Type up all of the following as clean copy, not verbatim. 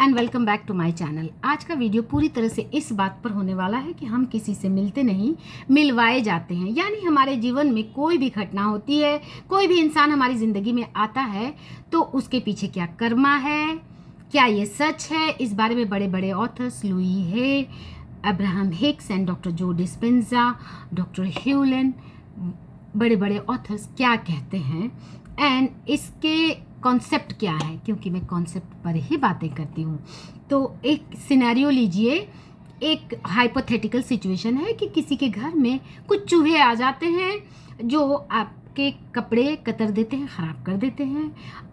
And welcome back to my channel. आज का video पूरी तरह से इस बात पर होने वाला है कि हम किसी से मिलते नहीं, मिलवाए जाते हैं। यानी हमारे जीवन में कोई भी घटना होती है, कोई भी इंसान हमारी ज़िंदगी में आता है तो उसके पीछे क्या कर्मा है, क्या ये सच है, इस बारे में बड़े बड़े authors Louise Hay, Abraham Hicks and doctor Joe Dispenza, doctor Hew Len, बड़े बड़े ऑथर्स क्या कहते हैं एंड इसके कॉन्सेप्ट क्या है, क्योंकि मैं कॉन्सेप्ट पर ही बातें करती हूँ। तो एक सिनेरियो लीजिए, एक हाइपोथेटिकल सिचुएशन है कि किसी के घर में कुछ चूहे आ जाते हैं जो आपके कपड़े कतर देते हैं, ख़राब कर देते हैं।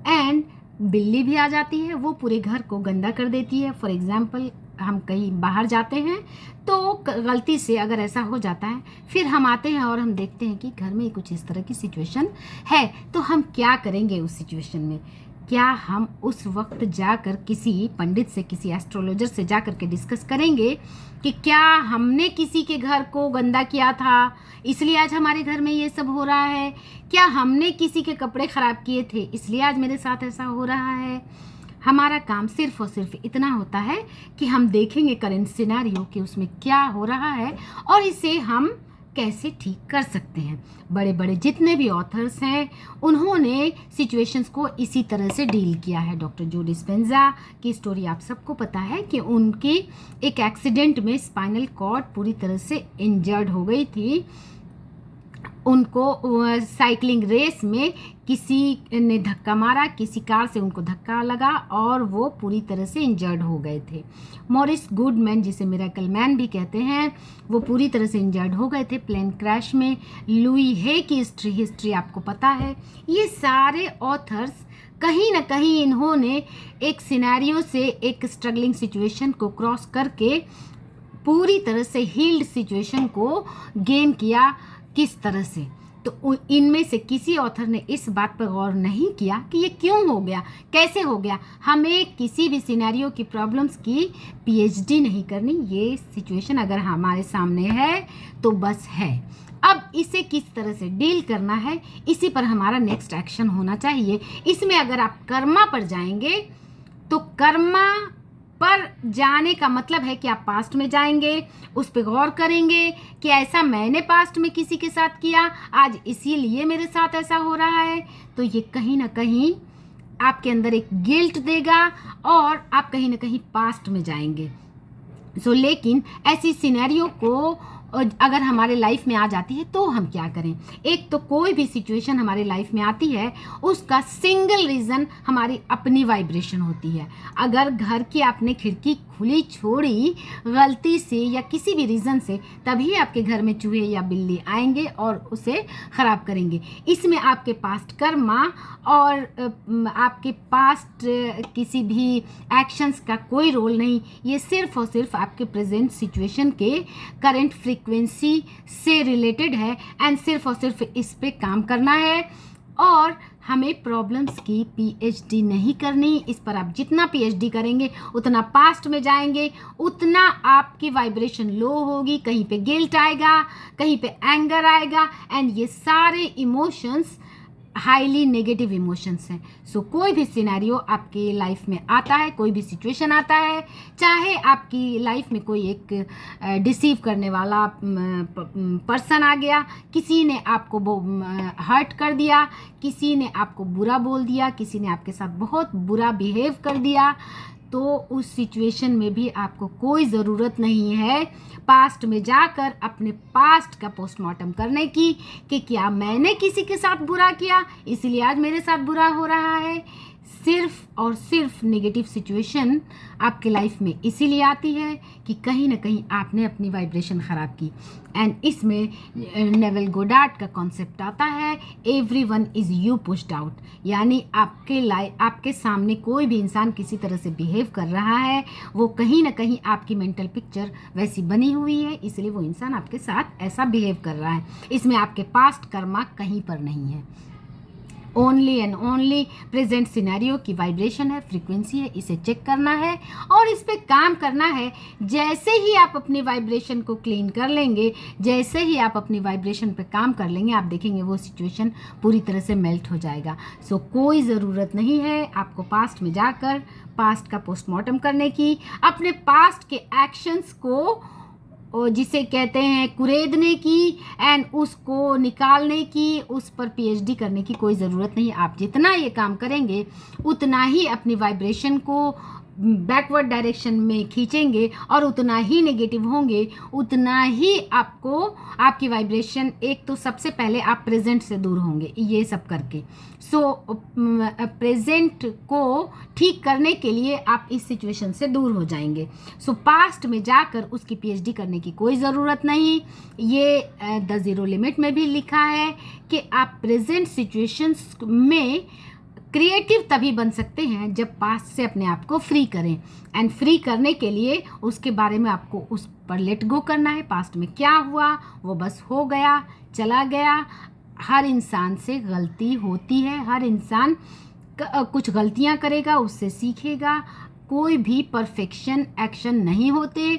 एंड बिल्ली भी आ जाती है, वो पूरे घर को गंदा कर देती है। फॉर एग्जाम्पल, हम कहीं बाहर जाते हैं तो गलती से अगर ऐसा हो जाता है, फिर हम आते हैं और हम देखते हैं कि घर में कुछ इस तरह की सिचुएशन है, तो हम क्या करेंगे उस सिचुएशन में? क्या हम उस वक्त जाकर किसी पंडित से, किसी एस्ट्रोलॉजर से जाकर के डिस्कस करेंगे कि क्या हमने किसी के घर को गंदा किया था, इसलिए आज हमारे घर में ये सब हो रहा है? क्या हमने किसी के कपड़े ख़राब किए थे, इसलिए आज मेरे साथ ऐसा हो रहा है? हमारा काम सिर्फ और सिर्फ इतना होता है कि हम देखेंगे करेंट सिनेरियो कि उसमें क्या हो रहा है और इसे हम कैसे ठीक कर सकते हैं। बड़े बड़े जितने भी ऑथर्स हैं उन्होंने सिचुएशंस को इसी तरह से डील किया है। डॉक्टर जो डिस्पेंजा की स्टोरी आप सबको पता है कि उनकी एक एक्सीडेंट में स्पाइनल कॉर्ड पूरी तरह से इंजर्ड हो गई थी। उनको साइकिलिंग रेस में किसी ने धक्का मारा, किसी कार से उनको धक्का लगा और वो पूरी तरह से इंजर्ड हो गए थे। मॉरिस गुडमैन, जिसे मिरेकल मैन भी कहते हैं, वो पूरी तरह से इंजर्ड हो गए थे प्लेन क्रैश में। लुई हे की हिस्ट्री आपको पता है। ये सारे ऑथर्स कहीं ना कहीं इन्होंने एक सिनेरियो से, एक स्ट्रगलिंग सिचुएशन को क्रॉस करके पूरी तरह से हील्ड सिचुएशन को गेन किया। किस तरह से? तो इनमें से किसी ऑथर ने इस बात पर गौर नहीं किया कि ये क्यों हो गया, कैसे हो गया। हमें किसी भी सिनेरियो की प्रॉब्लम्स की पीएचडी नहीं करनी। ये सिचुएशन अगर हमारे सामने है तो बस है। अब इसे किस तरह से डील करना है, इसी पर हमारा नेक्स्ट एक्शन होना चाहिए। इसमें अगर आप कर्मा पर जाएंगे तो कर्मा पर जाने का मतलब है कि आप पास्ट में जाएंगे, उस पर गौर करेंगे कि ऐसा मैंने पास्ट में किसी के साथ किया, आज इसीलिए मेरे साथ ऐसा हो रहा है। तो ये कहीं ना कहीं आपके अंदर एक गिल्ट देगा और आप कहीं ना कहीं पास्ट में जाएंगे। लेकिन ऐसी सिनेरियो को अगर हमारे लाइफ में आ जाती है तो हम क्या करें? एक तो कोई भी सिचुएशन हमारे लाइफ में आती है, उसका सिंगल रीज़न हमारी अपनी वाइब्रेशन होती है। अगर घर की आपने खिड़की खुली छोड़ी गलती से या किसी भी रीज़न से, तभी आपके घर में चूहे या बिल्ली आएंगे और उसे ख़राब करेंगे। इसमें आपके पास्ट कर्मा और आपके पास्ट किसी भी एक्शंस का कोई रोल नहीं। ये सिर्फ और सिर्फ आपके प्रेजेंट सिचुएशन के करंट फ्रीक्वेंसी से रिलेटेड है एंड सिर्फ और सिर्फ इस पे काम करना है। और हमें प्रॉब्लम्स की पीएचडी नहीं करनी। इस पर आप जितना पीएचडी करेंगे उतना पास्ट में जाएंगे, उतना आपकी वाइब्रेशन लो होगी। कहीं पे गिल्ट आएगा, कहीं पे एंगर आएगा एंड ये सारे इमोशंस हाईली नेगेटिव इमोशंस हैं। कोई भी सिनेरियो आपकी लाइफ में आता है, कोई भी सिचुएशन आता है, चाहे आपकी लाइफ में कोई एक डिसीव करने वाला पर्सन आ गया, किसी ने आपको हर्ट कर दिया, किसी ने आपको बुरा बोल दिया, किसी ने आपके साथ बहुत बुरा बिहेव कर दिया, तो उस सिचुएशन में भी आपको कोई ज़रूरत नहीं है पास्ट में जाकर अपने पास्ट का पोस्टमार्टम करने की कि क्या मैंने किसी के साथ बुरा किया इसलिए आज मेरे साथ बुरा हो रहा है। सिर्फ और सिर्फ नेगेटिव सिचुएशन आपके लाइफ में इसीलिए आती है कि कहीं ना कहीं आपने अपनी वाइब्रेशन ख़राब की। एंड इसमें नेवल गोडार्ड का कॉन्सेप्ट आता है, everyone is you pushed out. यानी आपके सामने कोई भी इंसान किसी तरह से बिहेव कर रहा है, वो कहीं ना कहीं आपकी मेंटल पिक्चर वैसी बनी हुई है, इसलिए वो इंसान आपके साथ ऐसा बिहेव कर रहा है। इसमें आपके पास्ट कर्मा कहीं पर नहीं है। Only and only present scenario की वाइब्रेशन है, फ्रीक्वेंसी है, इसे चेक करना है और इस पे काम करना है। जैसे ही आप अपनी वाइब्रेशन को क्लीन कर लेंगे, जैसे ही आप अपनी वाइब्रेशन पे काम कर लेंगे, आप देखेंगे वो सिचुएशन पूरी तरह से मेल्ट हो जाएगा। सो कोई ज़रूरत नहीं है आपको पास्ट में जाकर पास्ट का पोस्टमार्टम करने की, अपने पास्ट के एक्शंस को जिसे कहते हैं कुरेदने की एंड उसको निकालने की, उस पर पीएचडी करने की कोई ज़रूरत नहीं। आप जितना ये काम करेंगे उतना ही अपनी वाइब्रेशन को बैकवर्ड डायरेक्शन में खींचेंगे और उतना ही नेगेटिव होंगे, उतना ही आपको आपकी वाइब्रेशन, एक तो सबसे पहले आप प्रेजेंट से दूर होंगे ये सब करके। सो प्रेजेंट को ठीक करने के लिए आप इस सिचुएशन से दूर हो जाएंगे। सो पास्ट में जाकर उसकी पीएचडी करने की कोई ज़रूरत नहीं। ये द ज़ीरो लिमिट में भी लिखा है कि आप प्रेजेंट सिचुएशंस में क्रिएटिव तभी बन सकते हैं जब पास्ट से अपने आप को फ्री करें। एंड फ्री करने के लिए उसके बारे में आपको उस पर लेट गो करना है। पास्ट में क्या हुआ वो बस हो गया, चला गया। हर इंसान से गलती होती है, हर इंसान कुछ गलतियां करेगा, उससे सीखेगा। कोई भी परफेक्शन एक्शन नहीं होते,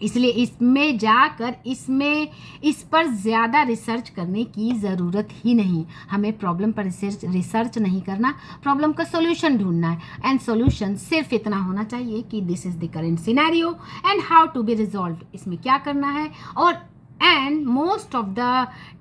इसलिए इसमें जाकर इस पर ज़्यादा रिसर्च करने की ज़रूरत ही नहीं। हमें प्रॉब्लम पर रिसर्च नहीं करना, प्रॉब्लम का सॉल्यूशन ढूंढना है। एंड सॉल्यूशन सिर्फ इतना होना चाहिए कि this is the current scenario and how to be resolve. इसमें क्या करना है और and most of the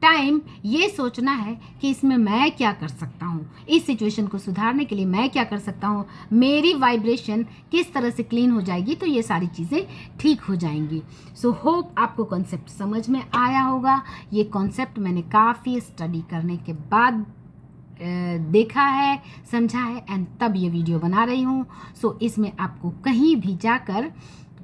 time ये सोचना है कि इसमें मैं क्या कर सकता हूँ, इस सिचुएशन को सुधारने के लिए मैं क्या कर सकता हूँ, मेरी वाइब्रेशन किस तरह से क्लीन हो जाएगी तो ये सारी चीज़ें ठीक हो जाएंगी। सो होप आपको कॉन्सेप्ट समझ में आया होगा। ये कॉन्सेप्ट मैंने काफ़ी स्टडी करने के बाद देखा है, समझा है एंड तब ये वीडियो बना रही हूँ। सो इसमें आपको कहीं भी जाकर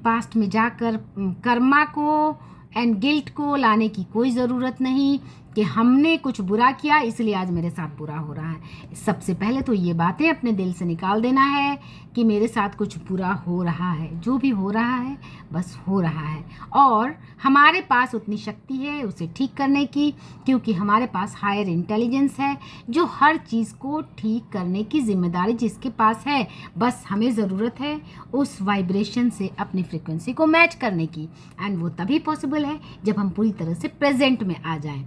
पास्ट में जाकर कर्मा को एंड गिल्ट को लाने की कोई ज़रूरत नहीं कि हमने कुछ बुरा किया इसलिए आज मेरे साथ बुरा हो रहा है। सबसे पहले तो ये बातें अपने दिल से निकाल देना है कि मेरे साथ कुछ बुरा हो रहा है, जो भी हो रहा है बस हो रहा है और हमारे पास उतनी शक्ति है उसे ठीक करने की, क्योंकि हमारे पास हायर इंटेलिजेंस है जो हर चीज़ को ठीक करने की जिम्मेदारी जिसके पास है। बस हमें ज़रूरत है उस वाइब्रेशन से अपनी फ्रीक्वेंसी को मैच करने की एंड वो तभी पॉसिबल है जब हम पूरी तरह से प्रेजेंट में आ जाएं।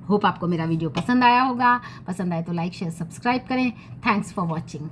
होप आपको मेरा वीडियो पसंद आया होगा। पसंद आए तो लाइक शेयर सब्सक्राइब करें। Thanks for watching.